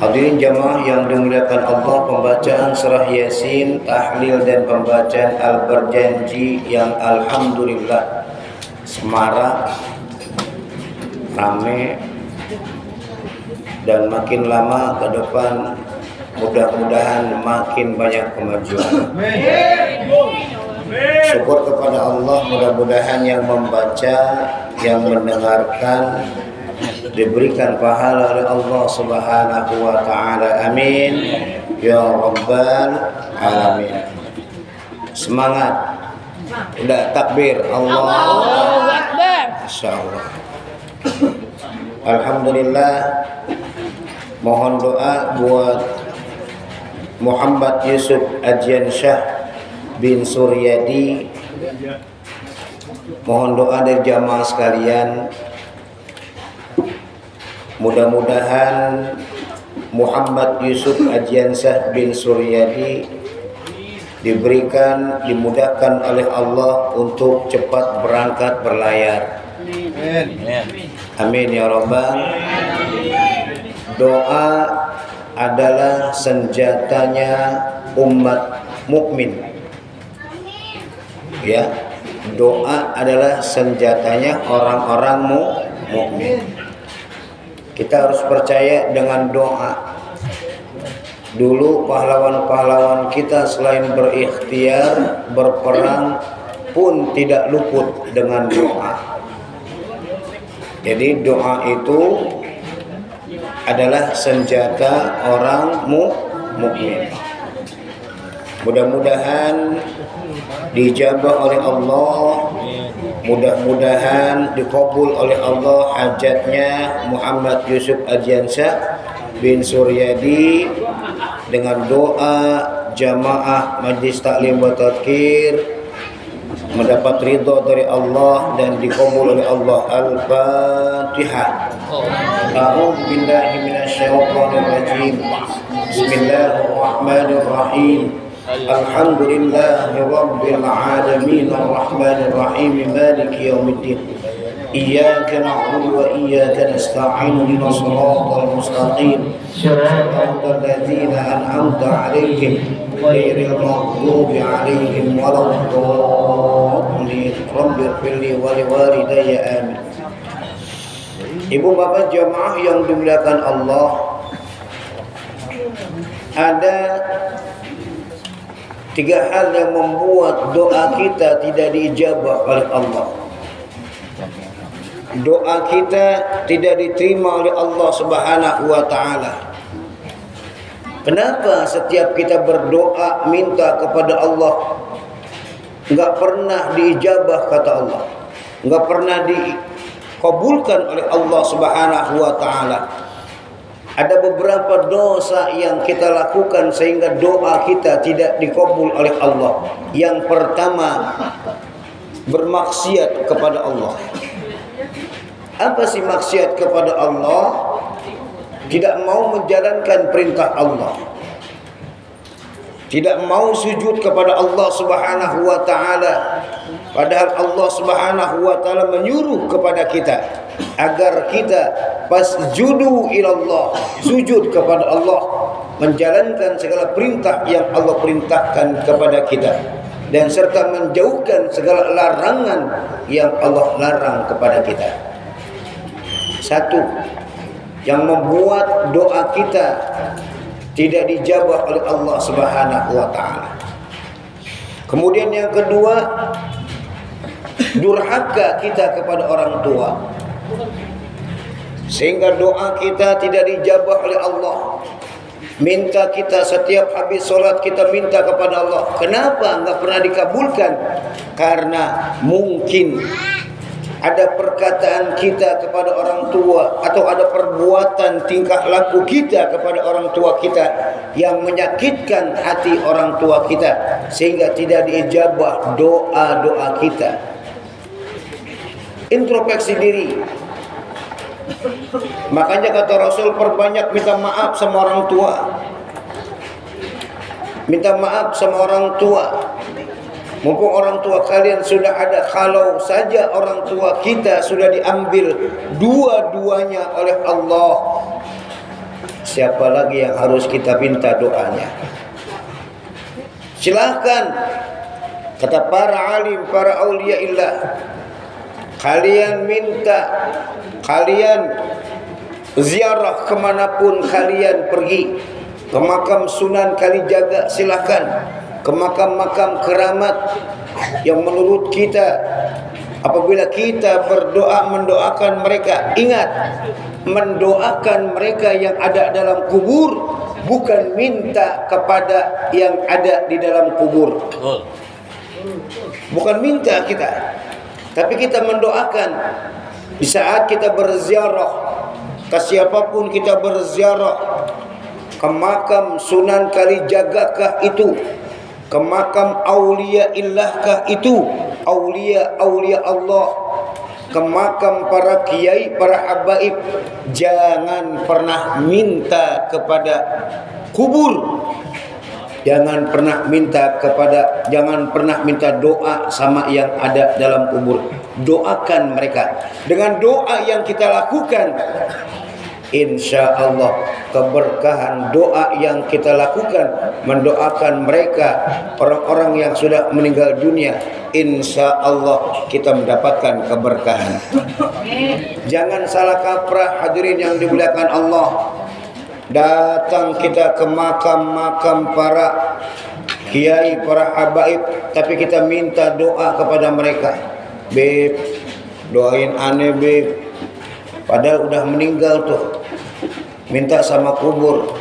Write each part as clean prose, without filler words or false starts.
Hadirin jamaah yang dimuliakan Allah, pembacaan surah Yasin, tahlil dan pembacaan Al-Berjanji yang alhamdulillah semarak, rame, dan makin lama ke depan mudah-mudahan makin banyak kemajuan. Syukur kepada Allah, mudah-mudahan yang membaca, yang mendengarkan diberikan pahala oleh Allah Subhanahu wa taala. Amin ya rabbal alamin. Semangat. Udah takbir. Allahu akbar. Masyaallah. Alhamdulillah. Mohon doa buat Muhammad Yusuf Adjiansyah bin Suryadi. Mohon doa dari jamaah sekalian. Mudah-mudahan Muhammad Yusuf Adjiansyah bin Suryadi dimudahkan oleh Allah untuk cepat berangkat berlayar. Amin ya rabbal. Doa adalah senjatanya umat mukmin. Ya, doa adalah senjatanya orang-orang mukmin. Kita harus percaya dengan doa. Dulu pahlawan-pahlawan kita selain berikhtiar, berperang pun tidak luput dengan doa. Jadi doa itu adalah senjata orang mukmin. Mudah-mudahan dijabah oleh Allah, mudah-mudahan dikabul oleh Allah hajatnya Muhammad Yusuf Adjiansyah bin Suryadi dengan doa jamaah Majlis Taklim wa Tadhkir mendapat ridha dari Allah dan dikabul oleh Allah. Al-Fatihah. A'udzu billahi minasyaitonir rajim. Bismillahirrahmanirrahim. Alhamdulillahi rabbil alamin arrahmanir rahim maliki yaumiddin. Iyyaka na'budu wa iyyaka nasta'in ihdinas siratal mustaqim siratal ladzina an'amta 'alaihim ghairil maghdubi 'alaihim waladdallin. Rabbighfirli wa liwalidayya amin. Ibu bapak jamaah yang dimuliakan Allah, ada tiga hal yang membuat doa kita tidak diijabah oleh Allah. Doa kita tidak diterima oleh Allah Subhanahu wa taala. Kenapa setiap kita berdoa minta kepada Allah enggak pernah diijabah kata Allah? Enggak pernah dikabulkan oleh Allah Subhanahu wa taala. Ada beberapa dosa yang kita lakukan sehingga doa kita tidak dikabul oleh Allah. Yang pertama, bermaksiat kepada Allah. Apa sih maksiat kepada Allah? Tidak mau menjalankan perintah Allah. Tidak mau sujud kepada Allah Subhanahu wa taala. Padahal Allah Subhanahu wa taala menyuruh kepada kita agar kita fasjudu ilallah, sujud kepada Allah, menjalankan segala perintah yang Allah perintahkan kepada kita dan serta menjauhkan segala larangan yang Allah larang kepada kita. Satu yang membuat doa kita tidak dijabah oleh Allah Subhanahu wa taala. Kemudian yang kedua, durhaka kita kepada orang tua, sehingga doa kita tidak dijabah oleh Allah. Minta kita setiap habis sholat kita minta kepada Allah. Kenapa enggak pernah dikabulkan? Karena mungkin ada perkataan kita kepada orang tua atau ada perbuatan tingkah laku kita kepada orang tua kita yang menyakitkan hati orang tua kita sehingga tidak diijabah doa-doa kita. Introspeksi diri. Makanya kata Rasul, perbanyak minta maaf sama orang tua. Minta maaf sama orang tua. Mumpung orang tua kalian sudah ada, kalau saja orang tua kita sudah diambil dua-duanya oleh Allah, siapa lagi yang harus kita minta doanya? Silahkan, kata para alim, para aulia illah, kalian minta, kalian ziarah kemanapun kalian pergi, ke makam Sunan Kalijaga silahkan, ke makam-makam keramat yang menurut kita, apabila kita berdoa mendoakan mereka, ingat, mendoakan mereka yang ada dalam kubur, bukan minta kepada yang ada di dalam kubur. Bukan minta kita, tapi kita mendoakan. Di saat kita berziarah, ke siapapun kita berziarah, ke makam Sunan Kalijagakah itu, ke makam aulia illahkah itu, aulia Allah, ke makam para kiai, para habaib, jangan pernah minta kepada kubur. Jangan pernah minta doa sama yang ada dalam kubur. Doakan mereka. Dengan doa yang kita lakukan, insya Allah keberkahan doa yang kita lakukan mendoakan mereka, orang-orang yang sudah meninggal dunia, insya Allah kita mendapatkan keberkahan. Jangan salah kaprah hadirin yang dimuliakan Allah. Datang kita ke makam-makam para kiai, para habaib, tapi kita minta doa kepada mereka. Beb, doain aneh beb, padahal udah meninggal tuh. Minta sama kubur,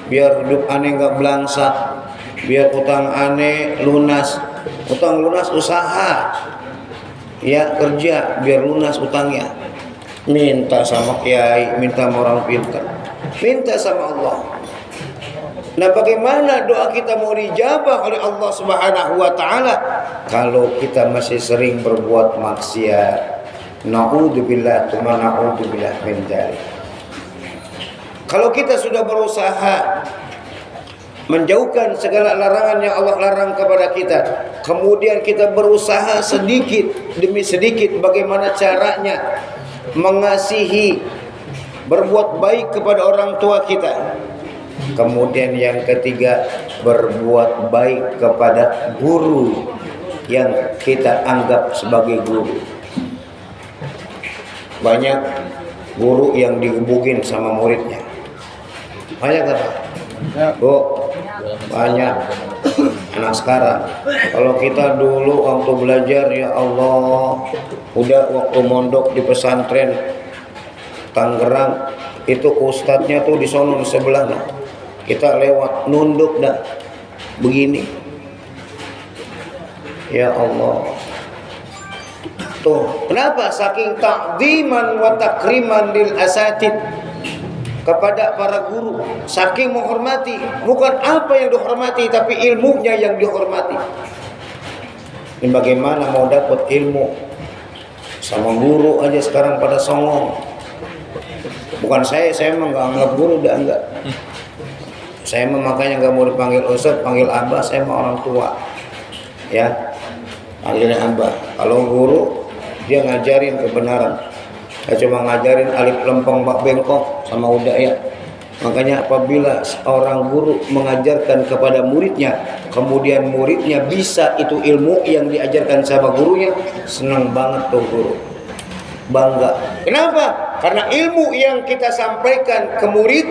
biar hidup aneh gak belangsak, biar utang aneh lunas. Utang lunas usaha, ya kerja biar lunas utangnya. Minta sama kiai, minta sama orang pintar, minta sama Allah. Nah, bagaimana doa kita mau dijabah oleh Allah Subhanahu wa taala kalau kita masih sering berbuat maksiat? Na'udzubillah, tsumma na'udzubillah min dzalik. Kalau kita sudah berusaha menjauhkan segala larangan yang Allah larang kepada kita, kemudian kita berusaha sedikit demi sedikit bagaimana caranya mengasihi, berbuat baik kepada orang tua kita. Kemudian yang ketiga, berbuat baik kepada guru yang kita anggap sebagai guru. Banyak guru yang digebukin sama muridnya. Banyak kan? Bu, banyak anak sekarang. Kalau kita dulu waktu belajar, ya Allah, udah waktu mondok di pesantren Tangerang, itu ustadznya tuh di sono di sebelah, nah. Kita lewat nunduk dah begini. Ya Allah. Tuh, kenapa? Saking ta'dziman wa takriman lil asatid, kepada para guru, saking menghormati, bukan apa yang dihormati tapi ilmunya yang dihormati. Ini bagaimana mau dapat ilmu sama guru aja sekarang pada songong. Bukan saya emang nggak anggap guru, udah enggak. Saya emang makanya nggak mau dipanggil ustaz, panggil abah. Saya mah orang tua, ya, panggilnya abah. Kalau guru dia ngajarin kebenaran. Saya cuma ngajarin alif lempeng bak bengkok sama udah ya. Makanya apabila seorang guru mengajarkan kepada muridnya, kemudian muridnya bisa itu ilmu yang diajarkan sama gurunya, senang banget tuh guru, bangga. Kenapa? Karena ilmu yang kita sampaikan ke murid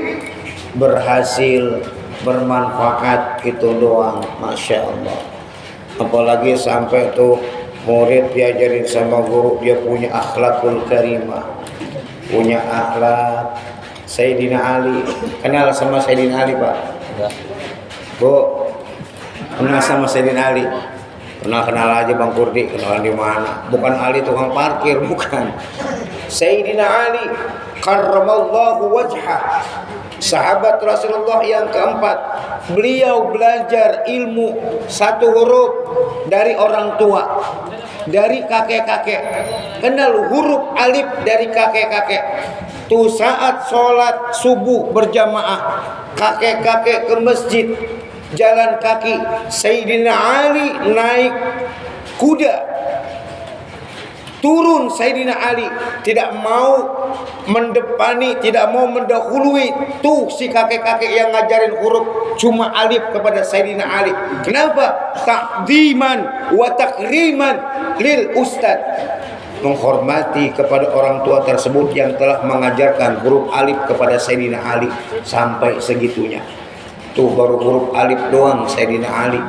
berhasil, bermanfaat, itu doang. Masya Allah. Apalagi sampai tuh murid diajarin sama guru, dia punya akhlakul karimah, punya akhlak. Sayyidina Ali, kenal sama Sayyidina Ali Pak? Enggak. Bu, kenal sama Sayyidina Ali? Kenal aja Bang Kurdi, kenalan di mana? Bukan Ali tukang parkir, bukan. Sayyidina Ali karramallahu wajhah, sahabat Rasulullah yang keempat. Beliau belajar ilmu satu huruf dari orang tua, dari kakek-kakek. Kenal huruf alif dari kakek-kakek. Tuh saat sholat subuh berjamaah, kakek-kakek ke masjid, jalan kaki. Sayyidina Ali naik kuda, turun Sayyidina Ali, tidak mau mendepani, tidak mau mendahului tuh si kakek-kakek yang ngajarin huruf cuma alif kepada Sayyidina Ali. Kenapa? Ta'ziman wa takriman lil ustad, menghormati kepada orang tua tersebut yang telah mengajarkan huruf alif kepada Sayyidina Ali sampai segitunya. Tuh baru huruf alif doang Sayyidina Ali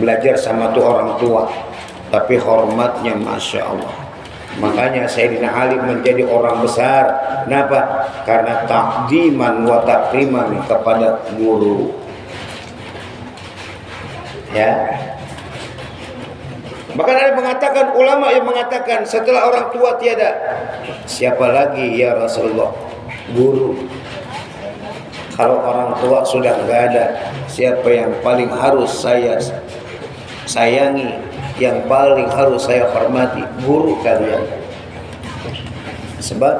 belajar sama tuh orang tua, tapi hormatnya Masya Allah. Makanya Sayyidina Ali menjadi orang besar. Kenapa? Karena takdiman wa takriman kepada guru. Ya. Bahkan ada mengatakan, ulama yang mengatakan, setelah orang tua tiada, siapa lagi ya Rasulullah? Guru. Kalau orang tua sudah enggak ada, siapa yang paling harus saya sayangi, yang paling harus saya hormati? Guru kalian. Sebab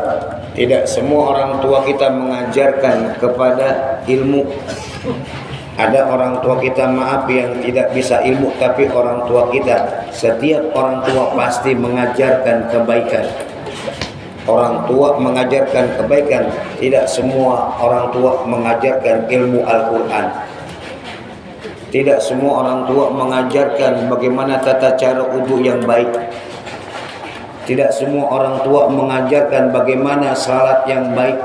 tidak semua orang tua kita mengajarkan kepada ilmu. Ada orang tua kita, maaf, yang tidak bisa ilmu, tapi orang tua kita, setiap orang tua pasti mengajarkan kebaikan. Orang tua mengajarkan kebaikan. Tidak semua orang tua mengajarkan ilmu Al-Quran. Tidak semua orang tua mengajarkan bagaimana tata cara wudu yang baik. Tidak semua orang tua mengajarkan bagaimana salat yang baik.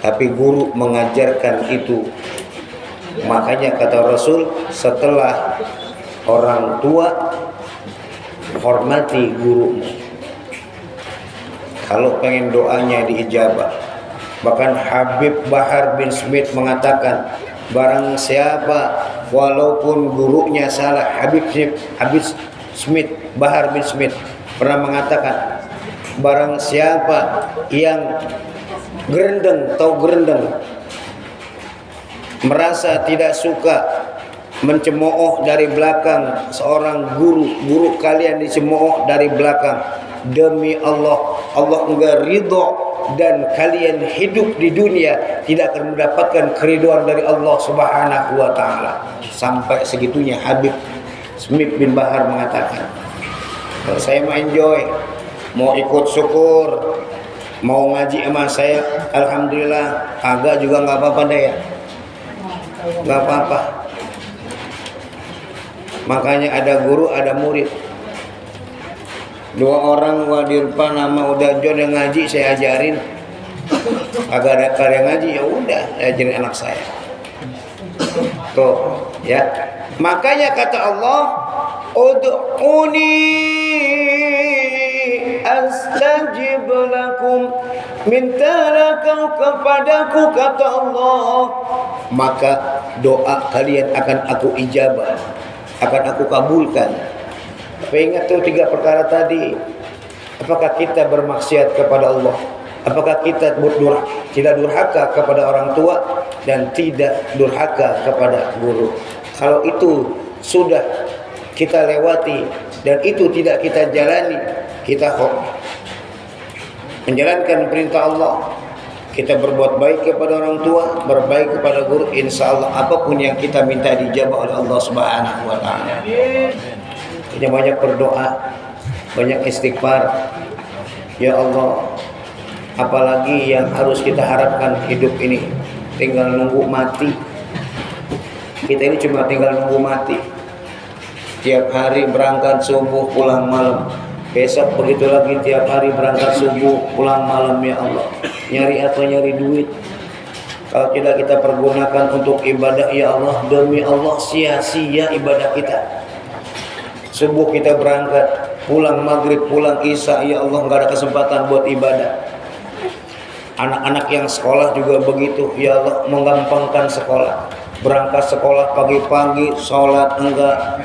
Tapi guru mengajarkan itu. Makanya kata Rasul, setelah orang tua, hormati gurumu. Kalau pengen doanya diijabah. Bahkan Habib Bahar bin Smith mengatakan, barang siapa walaupun gurunya salah, Habib Smith, Bahar bin Smith pernah mengatakan, barang siapa yang gerendeng, tahu gerendeng, merasa tidak suka mencemooh dari belakang seorang guru kalian dicemooh dari belakang, demi Allah, Allah enggak ridho dan kalian hidup di dunia tidak akan mendapatkan keridhaan dari Allah Subhanahu wa taala. Sampai segitunya Habib Smith bin Bahar mengatakan, kalau saya mau enjoy, mau ikut syukur, mau ngaji sama saya, alhamdulillah. Agak juga enggak apa-apa deh ya. Enggak apa-apa. Makanya ada guru, ada murid. Dua orang di depan nama udah jodoh ngaji, saya ajarin. Agak ada karya ngaji, ya udah saya ajarin anak saya. Tuh, ya. Makanya kata Allah, ud'uni astajib lakum, mintalah kau kepadaku, kata Allah, maka doa kalian akan aku ijabah, akan aku kabulkan. Tapi ingat tuh 3 perkara tadi. Apakah kita bermaksiat kepada Allah? Apakah kita tidak durhaka kepada orang tua dan tidak durhaka kepada guru? Kalau itu sudah kita lewati dan itu tidak kita jalani, kita menjalankan perintah Allah, kita berbuat baik kepada orang tua, berbaik kepada guru, insya Allah apapun yang kita minta dijabah oleh Allah Subhanahu wa taala. Kita banyak berdoa, banyak istighfar. Ya Allah, apalagi yang harus kita harapkan hidup ini? Tinggal nunggu mati. Kita ini cuma tinggal nunggu mati. Tiap hari berangkat subuh, pulang malam. Besok begitu lagi, tiap hari berangkat subuh, pulang malam. Ya Allah, nyari apa? Nyari duit. Kalau tidak kita pergunakan untuk ibadah, ya Allah, demi Allah sia-sia ibadah kita. Subuh kita berangkat, pulang maghrib, pulang isya, ya Allah nggak ada kesempatan buat ibadah. Anak-anak yang sekolah juga begitu, ya Allah menggampangkan sekolah. Berangkat sekolah pagi-pagi, sholat enggak,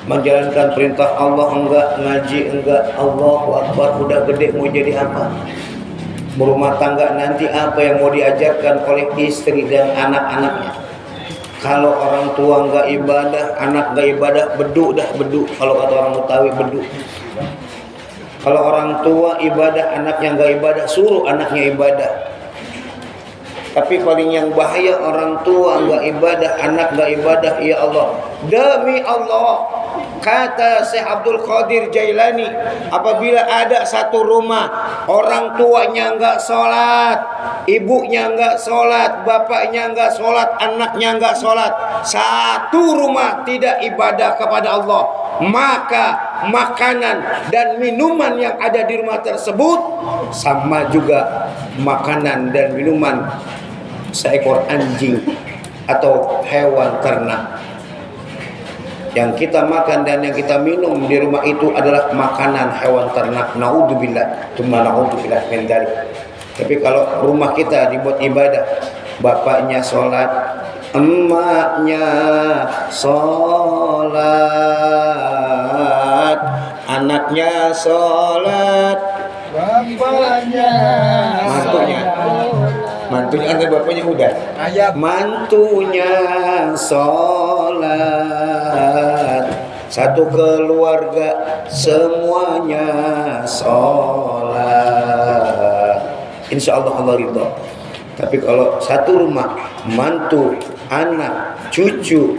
menjalankan perintah Allah enggak, ngaji enggak. Allahu Akbar, udah gede mau jadi apa? Berumah tangga nanti apa yang mau diajarkan oleh istri dan anak-anaknya? Kalau orang tua enggak ibadah, anak enggak ibadah, bedu dah, bedu. Kalau kata orang Betawi, bedu. Kalau orang tua ibadah, anaknya enggak ibadah, suruh anaknya ibadah. Tapi paling yang bahaya orang tua enggak ibadah, anak enggak ibadah. Ya Allah, demi Allah, kata Syekh Abdul Qadir Jailani, apabila ada satu rumah orang tuanya enggak sholat, ibunya enggak sholat, bapaknya enggak sholat, anaknya enggak sholat, satu rumah tidak ibadah kepada Allah, maka makanan dan minuman yang ada di rumah tersebut sama juga makanan dan minuman seekor anjing atau hewan ternak. Yang kita makan dan yang kita minum di rumah itu adalah makanan hewan ternak. Naudzubillah, tsumma naudzubillah min dzalik. Tapi kalau rumah kita dibuat ibadah, bapaknya sholat, emaknya sholat, anaknya sholat, bapaknya mantunya antar bapaknya udah, mantunya sholat, satu keluarga semuanya sholat, insya Allah Allah ridho. Tapi kalau satu rumah, mantu, anak, cucu,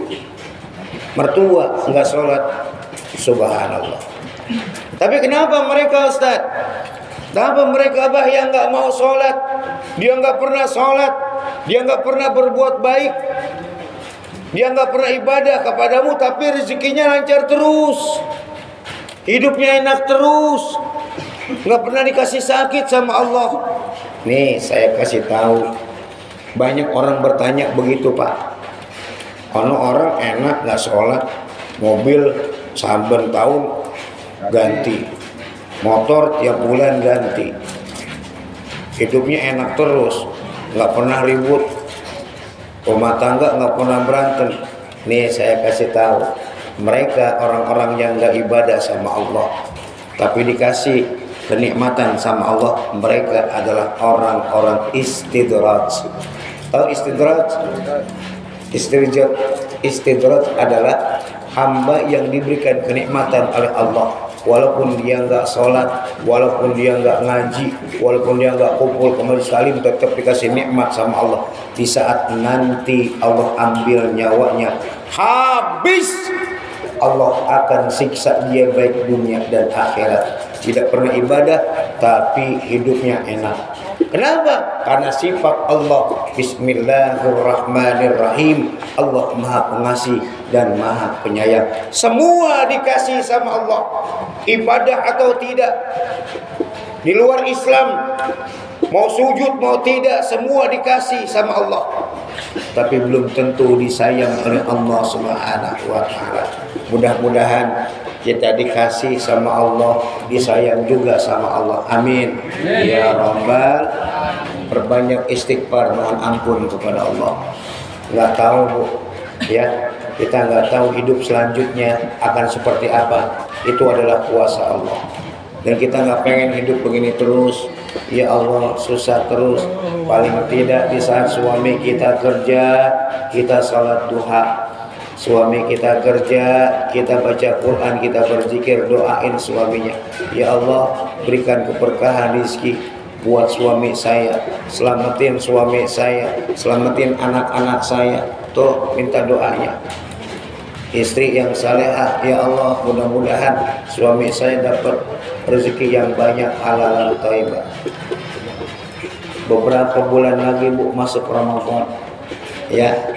mertua enggak sholat, subhanallah. Tapi kenapa mereka, Ustaz? Kenapa mereka Abah yang enggak mau sholat? Dia enggak pernah sholat, dia enggak pernah berbuat baik, dia enggak pernah ibadah kepadamu, tapi rezekinya lancar terus, hidupnya enak terus, enggak pernah dikasih sakit sama Allah. Nih saya kasih tahu, banyak orang bertanya begitu Pak. Kalau orang enak nggak sholat, mobil saben tahun ganti, motor tiap bulan ganti, hidupnya enak terus, nggak pernah ribut, rumah tangga nggak pernah berantem. Nih saya kasih tahu, mereka orang-orang yang nggak ibadah sama Allah, tapi dikasih kenikmatan sama Allah, mereka adalah orang-orang istidraj. Tahu istidraj? Istidraj adalah hamba yang diberikan kenikmatan oleh Allah, walaupun dia enggak sholat, walaupun dia enggak ngaji, walaupun dia enggak kumpul ke majelis taklim, tetap dikasih nikmat sama Allah. Di saat nanti Allah ambil nyawanya, habis, Allah akan siksa dia baik dunia dan akhirat. Tidak pernah ibadah tapi hidupnya enak. Kenapa? Karena sifat Allah, Bismillahirrahmanirrahim. Allah Maha Pengasih dan Maha Penyayang. Semua dikasih sama Allah, ibadah atau tidak. Di luar Islam, mau sujud mau tidak, semua dikasih sama Allah. Tapi belum tentu disayang oleh Allah Subhanahu wa taala. Mudah-mudahan kita dikasih sama Allah, disayang juga sama Allah. Amin. Ya Rabbal. Perbanyak istighfar, mohon ampun kepada Allah. Nggak tahu Bu, ya, kita nggak tahu hidup selanjutnya akan seperti apa. Itu adalah kuasa Allah. Dan kita nggak pengen hidup begini terus. Ya Allah, susah terus. Paling tidak di saat suami kita kerja, kita salat duha. Suami kita kerja, kita baca Quran, kita berzikir, doain suaminya. Ya Allah, berikan keberkahan rezeki buat suami saya, selamatin suami saya, selamatin anak-anak saya. Tuh minta doanya. Istri yang salehah, ya Allah, mudah-mudahan suami saya dapat rezeki yang banyak, halal dan thayyibah. Beberapa bulan lagi Bu masuk Ramadan, ya.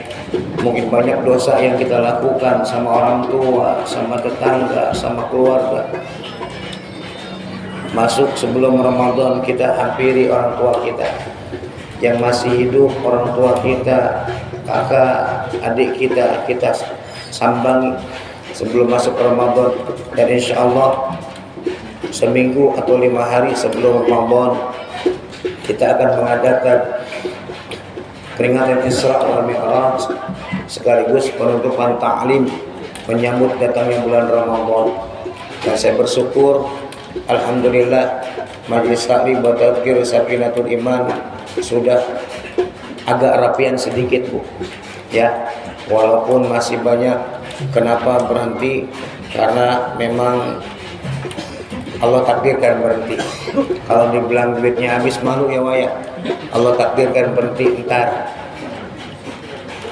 Mungkin banyak dosa yang kita lakukan sama orang tua, sama tetangga, sama keluarga. Masuk sebelum Ramadan, kita hampiri orang tua kita yang masih hidup, orang tua kita, kakak, adik kita, kita sambangi sebelum masuk Ramadan. Dan insya Allah seminggu atau 5 hari sebelum Ramadan kita akan mengadakan peringatan Isra wal Mi'raj sekaligus penutupan ta'lim menyambut datangnya bulan Ramadan. Dan saya bersyukur, alhamdulillah, Majelis Taklim wa Tadhkir Safinatul Iman sudah agak rapian sedikit Bu, ya, walaupun masih banyak. Kenapa berhenti? Karena memang Allah takdirkan berhenti. Kalau dibilang duitnya habis malu ya waya. Allah takdirkan berhenti ntar.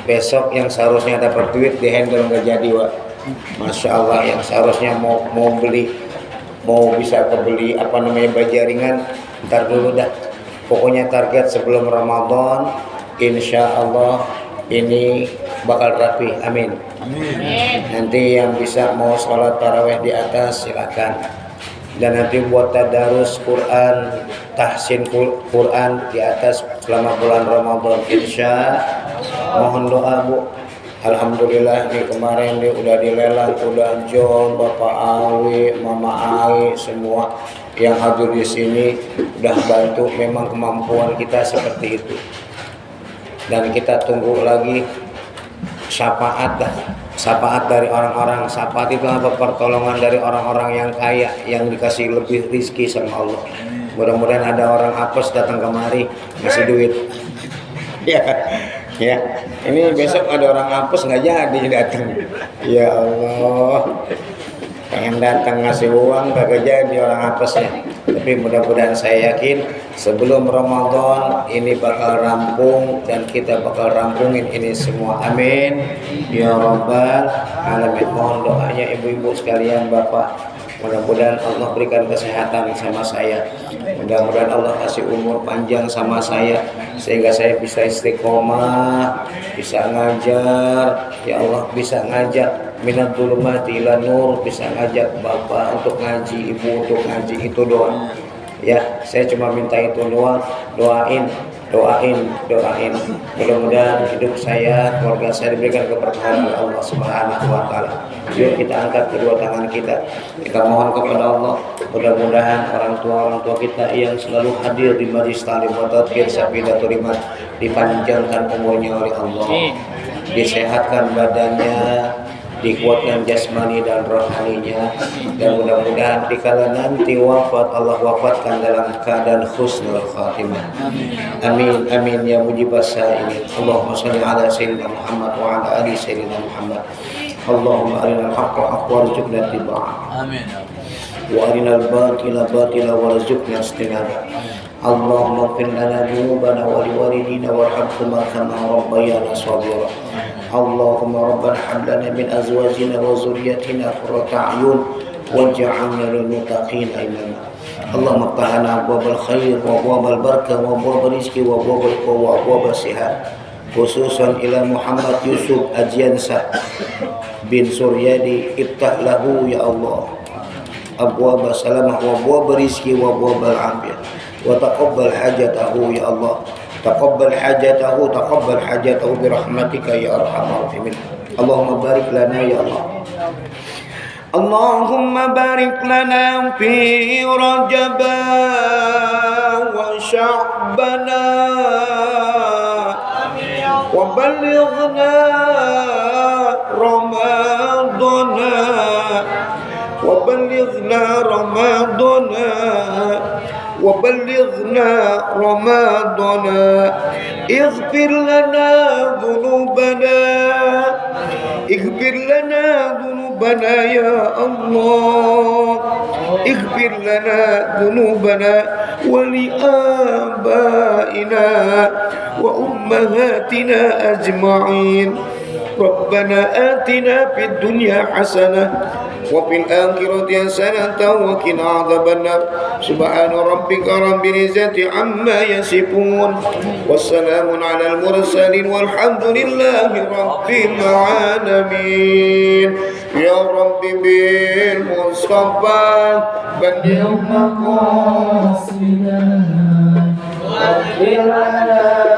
Besok yang seharusnya dapat duit dihandle nggak jadi wa. Masya Allah, yang seharusnya mau beli, mau bisa kebeli apa namanya bajaringan, ntar dulu dah. Pokoknya target sebelum Ramadan, insya Allah ini bakal rapi. Amin. Nanti yang bisa mau sholat taraweh di atas silakan. Dan nanti buat tadarus Quran, tahsin Quran di atas selama bulan Ramadan, insya mohon doa Bu. Alhamdulillah nih kemarin dia udah dilelang, udah John, Bapak Awi, Mama Awi, semua yang hadir di sini udah bantu. Memang kemampuan kita seperti itu. Dan kita tunggu lagi syafaat dari orang-orang. Syafaat itu apa? Pertolongan dari orang-orang yang kaya, yang dikasih lebih rizki sama Allah. Mudah-mudahan ada orang apes datang kemari ngasih duit. Ya, ya. Ini besok ada orang apes nggak jadi datang. Ya Allah, pengen datang ngasih uang kagak jadi orang apesnya. Tapi mudah-mudahan saya yakin sebelum Ramadan ini bakal rampung dan kita bakal rampungin ini semua. Amin ya Rabbal Alamin. Mohon doanya ibu-ibu sekalian, bapak. Mudah-mudahan Allah berikan kesehatan sama saya. Mudah-mudahan Allah kasih umur panjang sama saya sehingga saya bisa istiqomah, bisa ngajar. Ya Allah, bisa ngajak minat dzulumati ila nur, bisa ngajak bapak untuk ngaji, ibu untuk ngaji. Itu doa. Ya, saya cuma minta itu doang. Doain. Mudah-mudahan hidup saya, keluarga saya diberikan keberkahan oleh Allah Subhanahu wa taala. Yuk kita angkat kedua tangan kita. Kita mohon kepada Allah, mudah-mudahan orang tua kita yang selalu hadir di majelis taklim wa tadhkir Safidatul Iman dipanjangkan umurnya oleh Allah. Disehatkan badannya, dikuatkan jasmani dan rohaninya, dan mudah-mudahan dikala nanti wafat Allah wafatkan dalam keadaan husnul khatimah. Amin amin ya mujibas sa'ilin. Allahumma shalli ala sayyidina Muhammad wa ala ali sayyidina Muhammad. Allahumma arinal haqqa haqqan warzuqna ittiba'ah. Amin. Wa arinal batila batila warzuqna istinabah. Allahumma ighfir lana dhunubana wa liwalidina warhamhuma kama rabbayana shaghira. Allahumma rabbana hab lana min azwajina wa dhurriyyatina qurrata a'yun waj'alna lil muttaqina imama. Allahumma iftah lana abwabal khair wa abwabal barakah wa abwabal rizqi wa abwabal quwwah wa abwabal sihat. Khususan ila Muhammad Yusuf Ajiansa bin Suryadi, iftah lahu ya Allah abwabal salamah wa abwabal rizqi wa abwabal afiyah. Wa taqabbal hajatahu ya Allah. Taqabbal hajatahu bi rahmatika ya arhamar rahimin. Allahumma barik lana ya Allah. Allahumma barik lana fi Rajab wa Sya'ban wa ballighna وبلغنا رمضان اغفر لنا ذنوبنا يا الله. اغفر لنا ذنوبنا ولآبائنا وأمهاتنا أجمعين. ربنا آتنا في الدنيا حسنة وفي الآخرة حسنة وقنا عذاب النار. سبحان ربك رب العزة عما يصفون والسلام على المرسلين والحمد لله رب العالمين. يا رب بالمصطفى بلغ مقاصدنا واغفر لنا